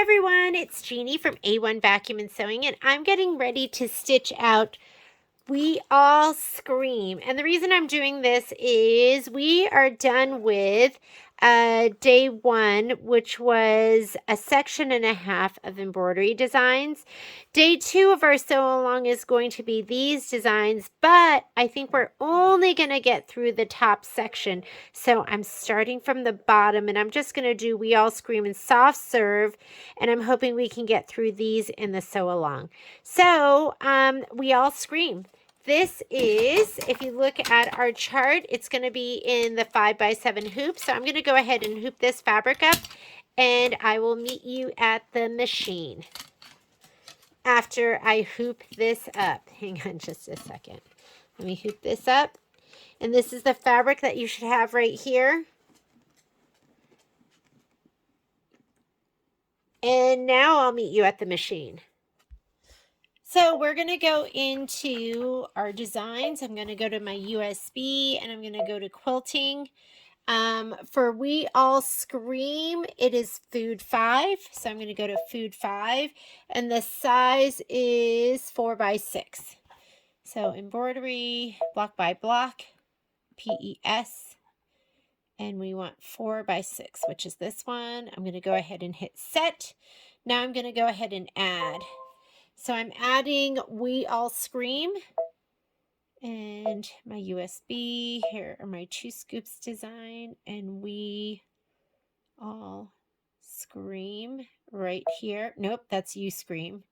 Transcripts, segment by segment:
everyone, it's Jeannie from A1 Vacuum and Sewing, and I'm getting ready to stitch out We All Scream. And the reason I'm doing this is we are done with day one, which was a section and a half of embroidery designs. Day two of our sew along is going to be these designs, but I think we're only going to get through the top section. So I'm starting from the bottom, and I'm just going to do We All Scream and soft serve, and I'm hoping we can get through these in the sew along. So We All Scream. This is, if you look at our chart, it's going to be in the 5x7 hoop. So I'm going to go ahead and hoop this fabric up, and I will meet you at the machine after I hoop this up. Hang on just a second. Let me hoop this up. And this is the fabric that you should have right here. And now I'll meet you at the machine. So we're going to go into our designs. I'm going to go to my USB, and I'm going to go to Quilting. For We All Scream, it is food 5. So I'm going to go to food 5, and the size is 4x6. So embroidery, block by block, PES, and we want 4x6, which is this one. I'm going to go ahead and hit set. Now I'm going to go ahead and add. So I'm adding We All Scream, and my USB. Here are my 2 scoops design, and We All Scream right here. Nope, that's You Scream.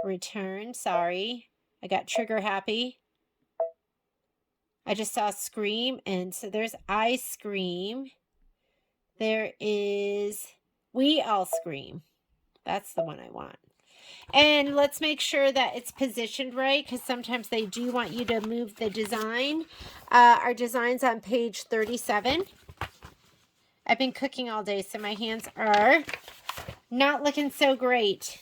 Return, sorry. I got trigger happy. I just saw Scream, and so there's I Scream. There is We All Scream. That's the one I want. And let's make sure that it's positioned right, because sometimes they do want you to move the design. Our design's on page 37. I've been cooking all day, so my hands are not looking so great.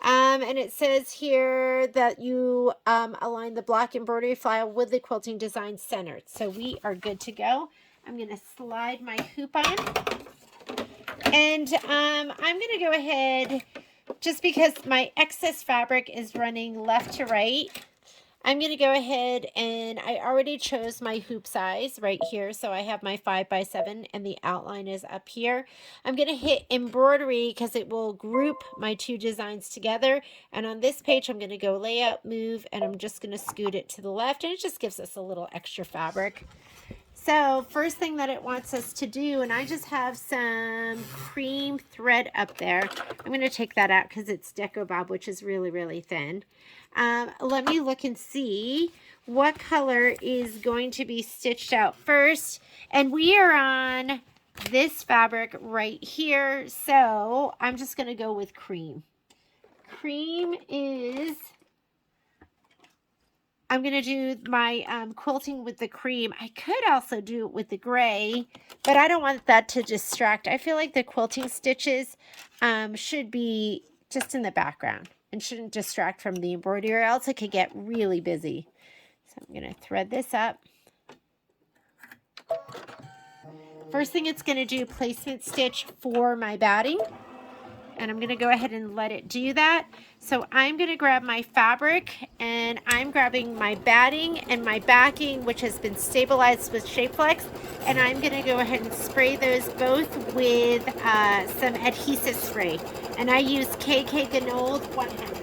And it says here that you align the block embroidery file with the quilting design centered. So we are good to go. I'm going to slide my hoop on. And I'm going to go ahead, just because my excess fabric is running left to right, I'm going to go ahead, and I already chose my hoop size right here. So I have my 5x7, and the outline is up here. I'm going to hit embroidery because it will group my 2 designs together. And on this page, I'm going to go layout, move, and I'm just going to scoot it to the left. And it just gives us a little extra fabric. So first thing that it wants us to do, and I just have some cream thread up there. I'm going to take that out because it's Deco Bob, which is really, really thin. Let me look and see what color is going to be stitched out first. And we are on this fabric right here. So I'm just going to go with cream. Cream is... I'm going to do my quilting with the cream. I could also do it with the gray, but I don't want that to distract. I feel like the quilting stitches should be just in the background and shouldn't distract from the embroidery, or else it could get really busy. So I'm going to thread this up. First thing it's going to do, placement stitch for my batting. And I'm going to go ahead and let it do that. So I'm going to grab my fabric, and I'm grabbing my batting and my backing, which has been stabilized with Shapeflex. And I'm going to go ahead and spray those both with some adhesive spray. And I use KK Ganold 100.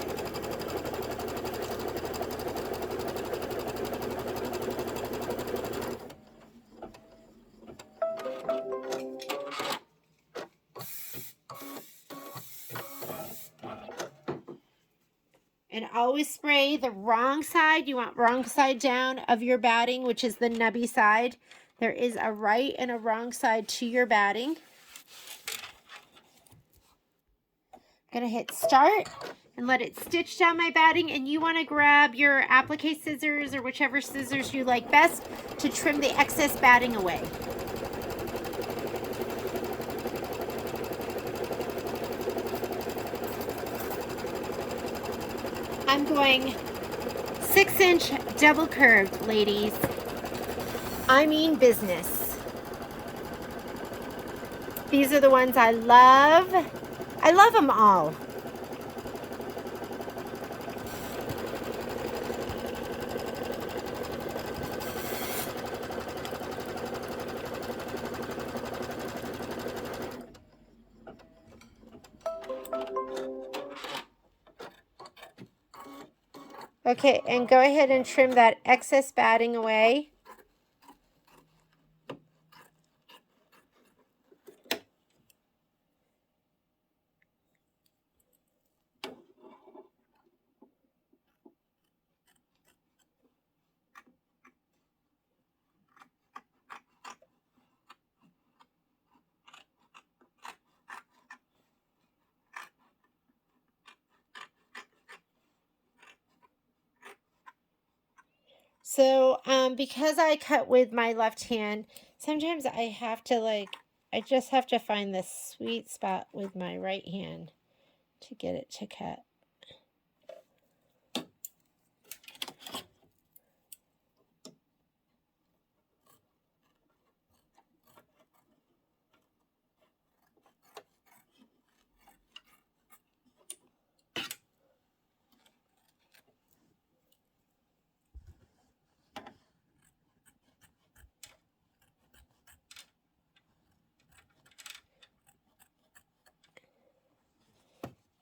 And always spray the wrong side. You want wrong side down of your batting, which is the nubby side. There is a right and a wrong side to your batting. I'm going to hit start and let it stitch down my batting. And you want to grab your applique scissors or whichever scissors you like best to trim the excess batting away. I'm going 6-inch double curved, ladies. I mean business. These are the ones I love. I love them all. Okay, and go ahead and trim that excess batting away. So, because I cut with my left hand, sometimes I have to I just have to find the sweet spot with my right hand to get it to cut.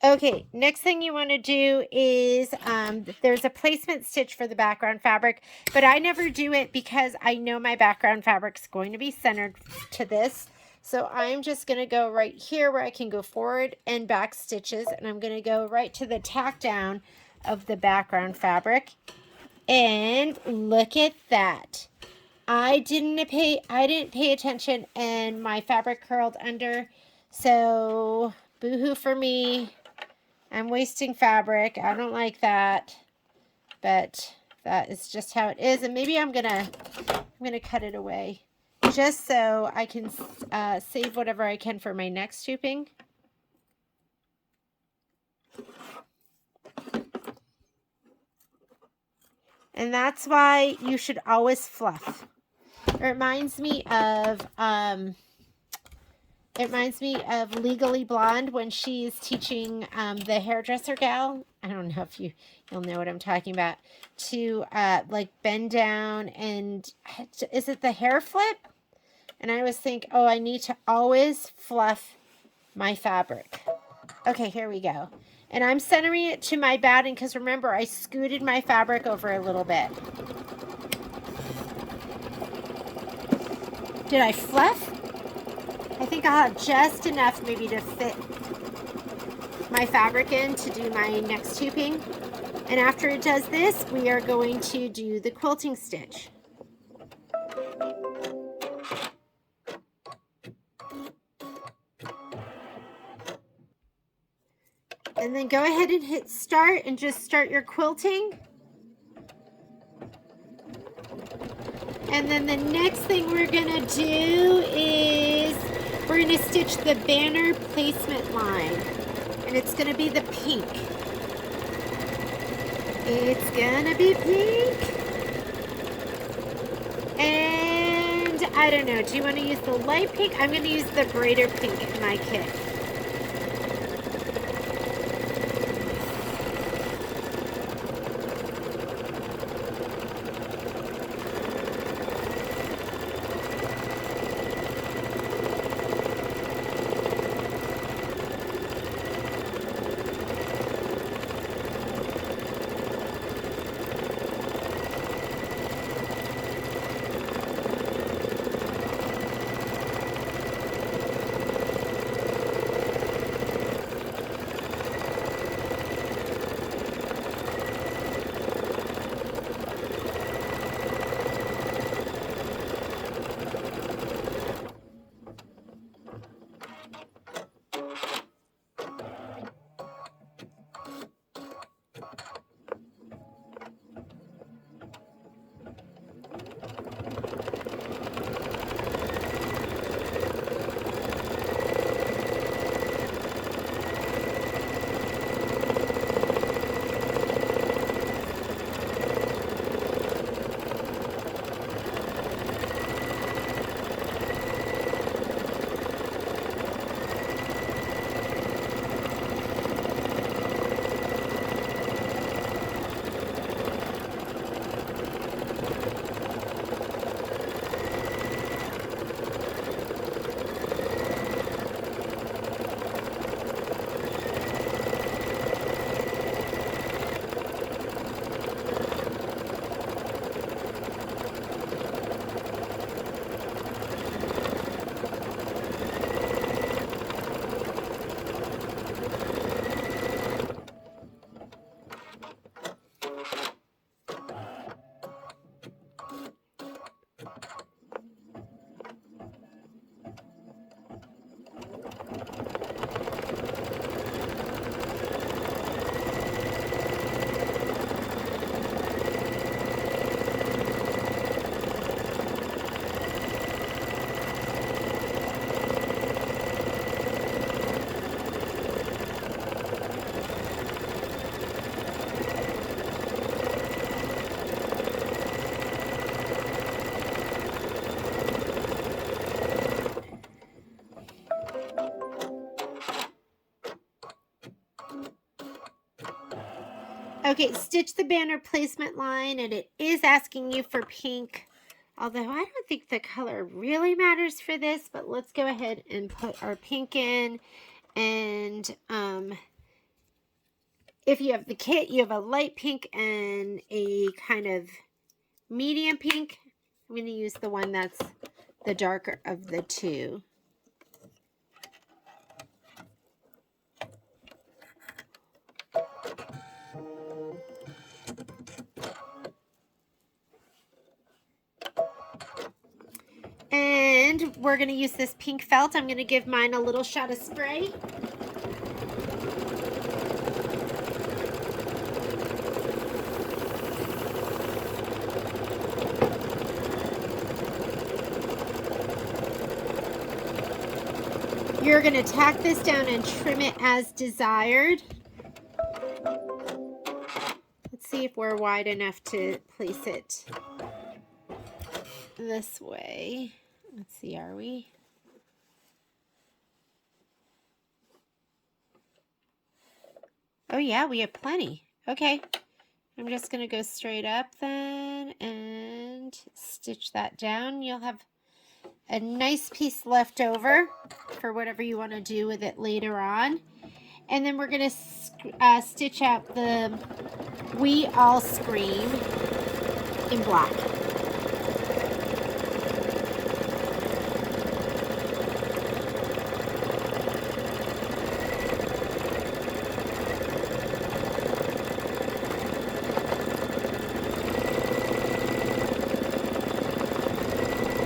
Okay, next thing you want to do is there's a placement stitch for the background fabric, but I never do it because I know my background fabric's going to be centered to this. So I'm just going to go right here where I can go forward and back stitches, and I'm going to go right to the tack down of the background fabric. And look at that. I didn't pay attention and my fabric curled under. So boo-hoo for me. I'm wasting fabric. I don't like that, but that is just how it is. And maybe I'm gonna cut it away just so I can save whatever I can for my next hooping. And that's why you should always fluff. It reminds me of Legally Blonde when she's teaching the hairdresser gal. I don't know if you'll know what I'm talking about. To like bend down and is it the hair flip? And I always think, oh, I need to always fluff my fabric. Okay, here we go. And I'm centering it to my batting because remember I scooted my fabric over a little bit. Did I fluff? I think I'll have just enough maybe to fit my fabric in to do my next hooping. And after it does this, we are going to do the quilting stitch. And then go ahead and hit start and just start your quilting. And then the next thing we're gonna do is we're gonna stitch the banner placement line. And it's gonna be the pink. It's gonna be pink. And I don't know, do you wanna use the light pink? I'm gonna use the brighter pink in my kit. Okay, stitch the banner placement line, and it is asking you for pink. Although I don't think the color really matters for this, but let's go ahead and put our pink in. And if you have the kit, you have a light pink and a kind of medium pink. I'm going to use the one that's the darker of the two. And we're going to use this pink felt. I'm going to give mine a little shot of spray. You're going to tack this down and trim it as desired. Let's see if we're wide enough to place it this way. Let's see, are we? Oh yeah, we have plenty. Okay, I'm just going to go straight up then and stitch that down. You'll have a nice piece left over for whatever you want to do with it later on. And then we're going to stitch out the "We All Scream" in black.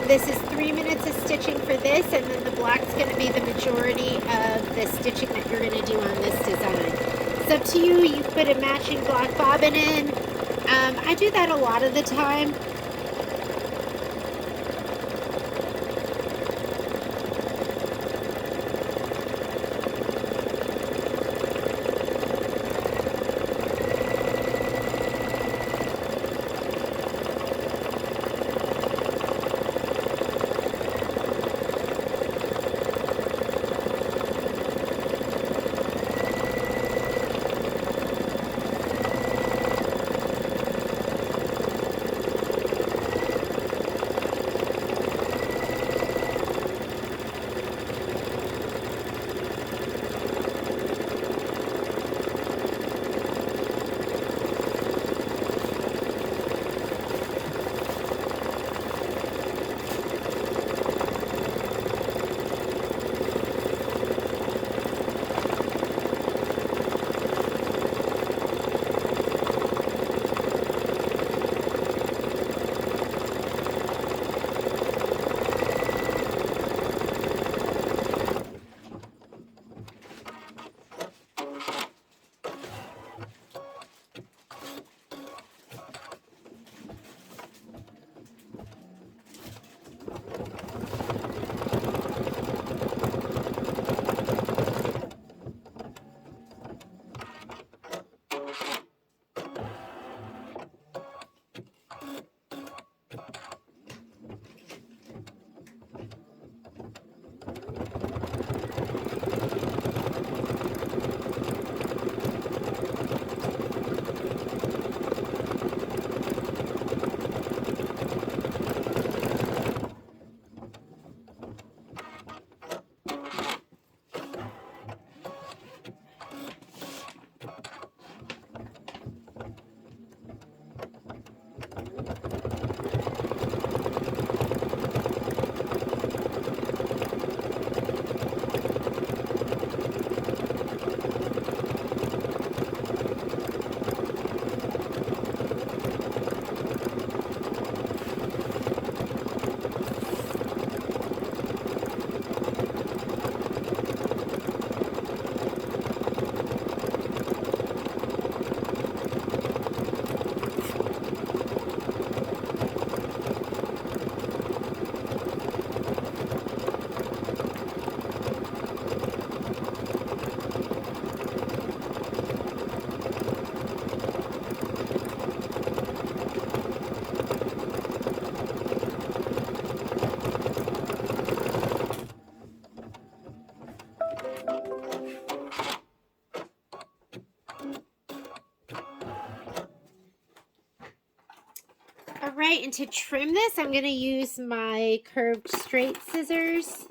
This is 3 minutes of stitching for this, and then the black's going to be the majority of the stitching that you're going to do on this design. It's up to you. You put a matching black bobbin in. I do that a lot of the time. right, and to trim this, I'm going to use my curved straight scissors.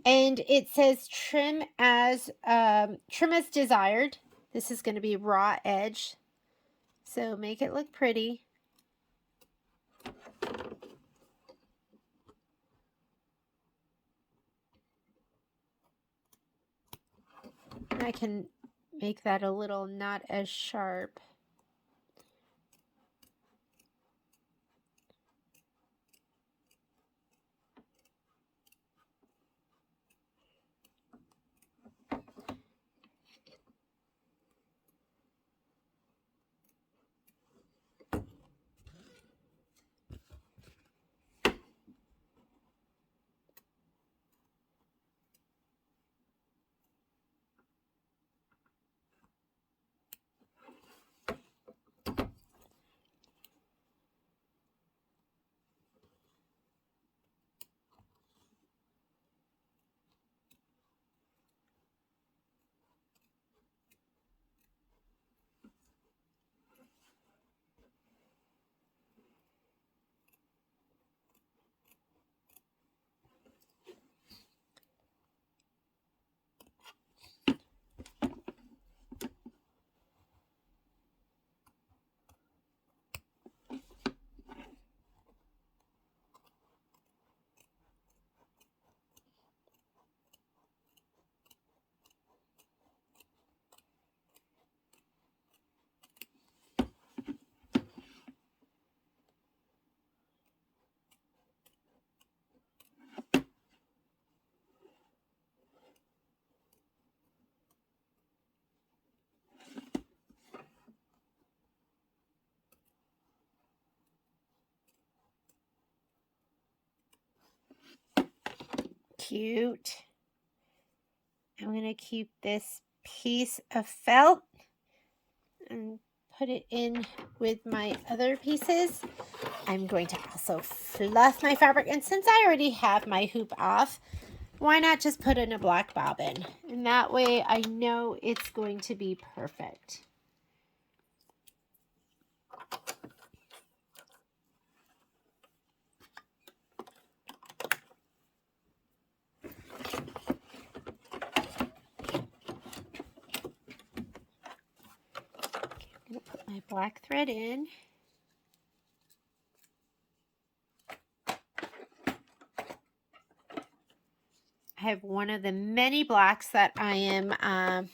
And it says trim as desired. This is going to be raw edge, so make it look pretty. I can make that a little not as sharp. Cute. I'm going to keep this piece of felt and put it in with my other pieces. I'm going to also fluff my fabric, and since I already have my hoop off, why not just put in a black bobbin? And that way I know it's going to be perfect. I'm going to put my black thread in. I have one of the many blacks that I am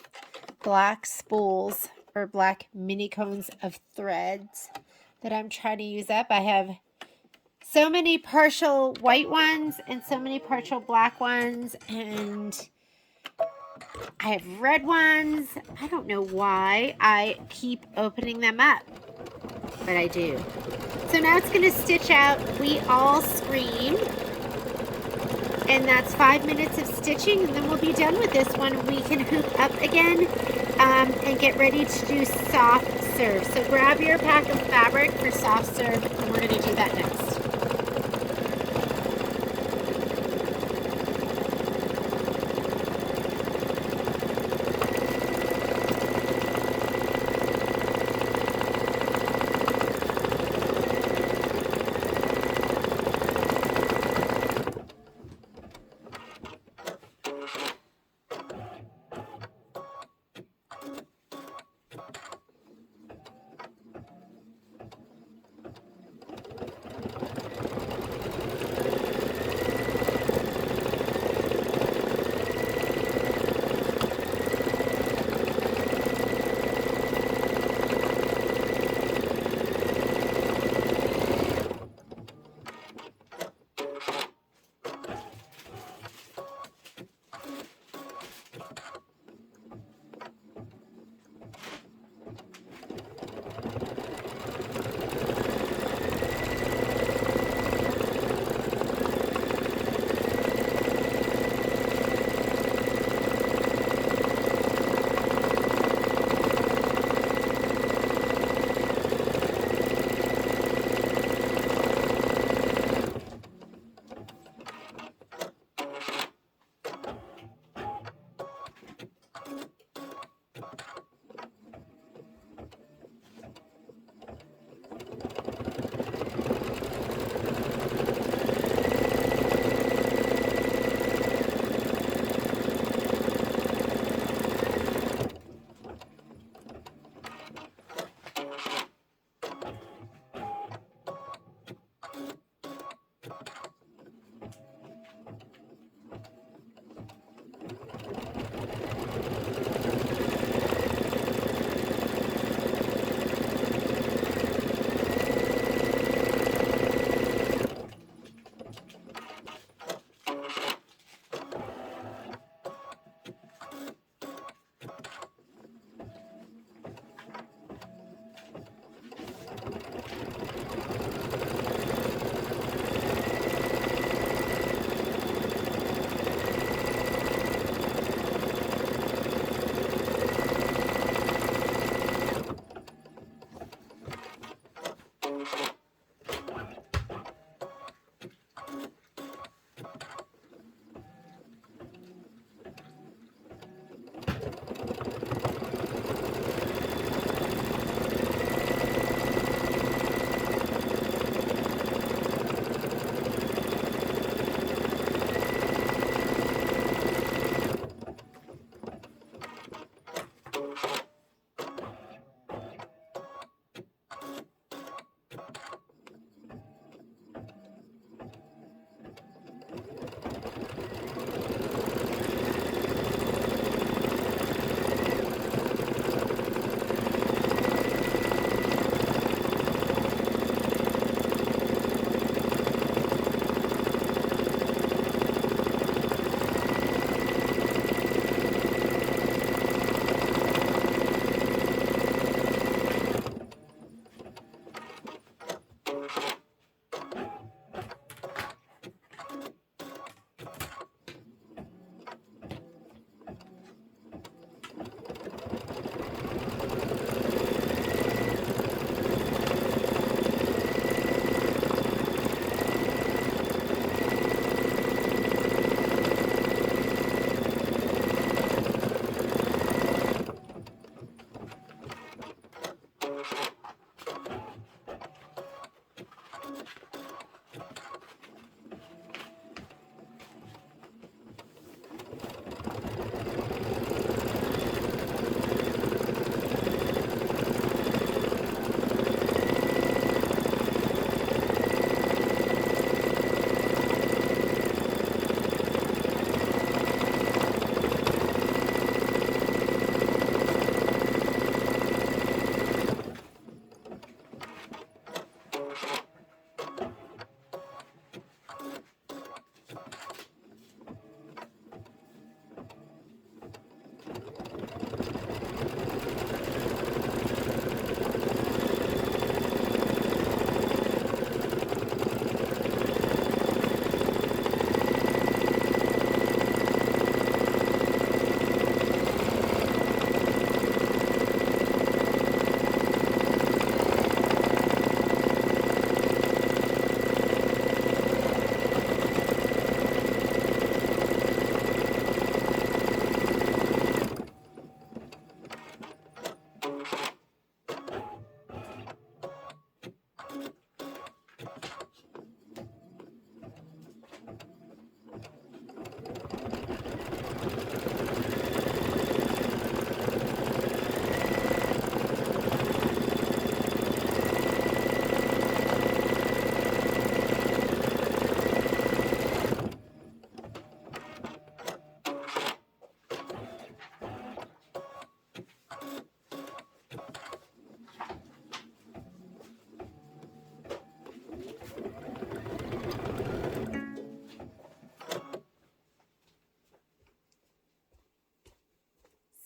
black spools or black mini cones of threads that I'm trying to use up. I have so many partial white ones and so many partial black ones, and I have red ones. I don't know why I keep opening them up, but I do. So now it's going to stitch out We All Scream. And that's 5 minutes of stitching, and then we'll be done with this one. We can hoop up again and get ready to do soft serve. So grab your pack of fabric for soft serve, and we're going to do that next.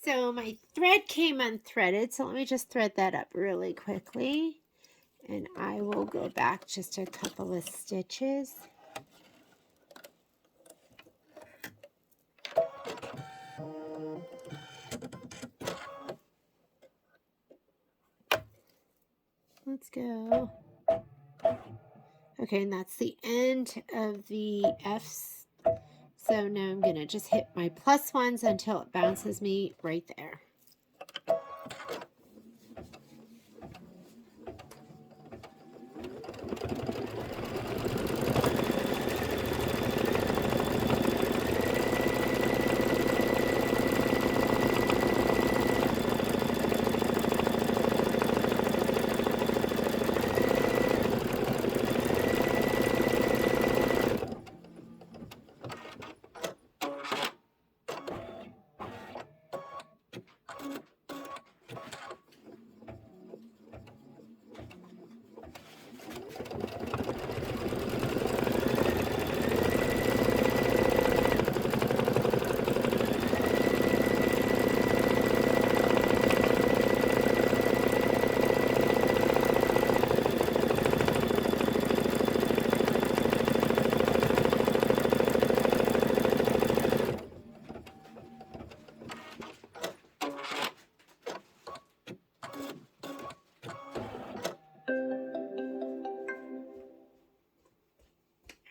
So my thread came unthreaded, so let me just thread that up really quickly. And I will go back just a couple of stitches. Let's go. Okay, and that's the end of the F's. So now I'm going to just hit my plus ones until it bounces me right there.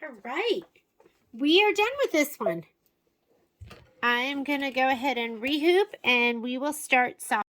All right, we are done with this one. I'm going to go ahead and rehoop and we will start soft.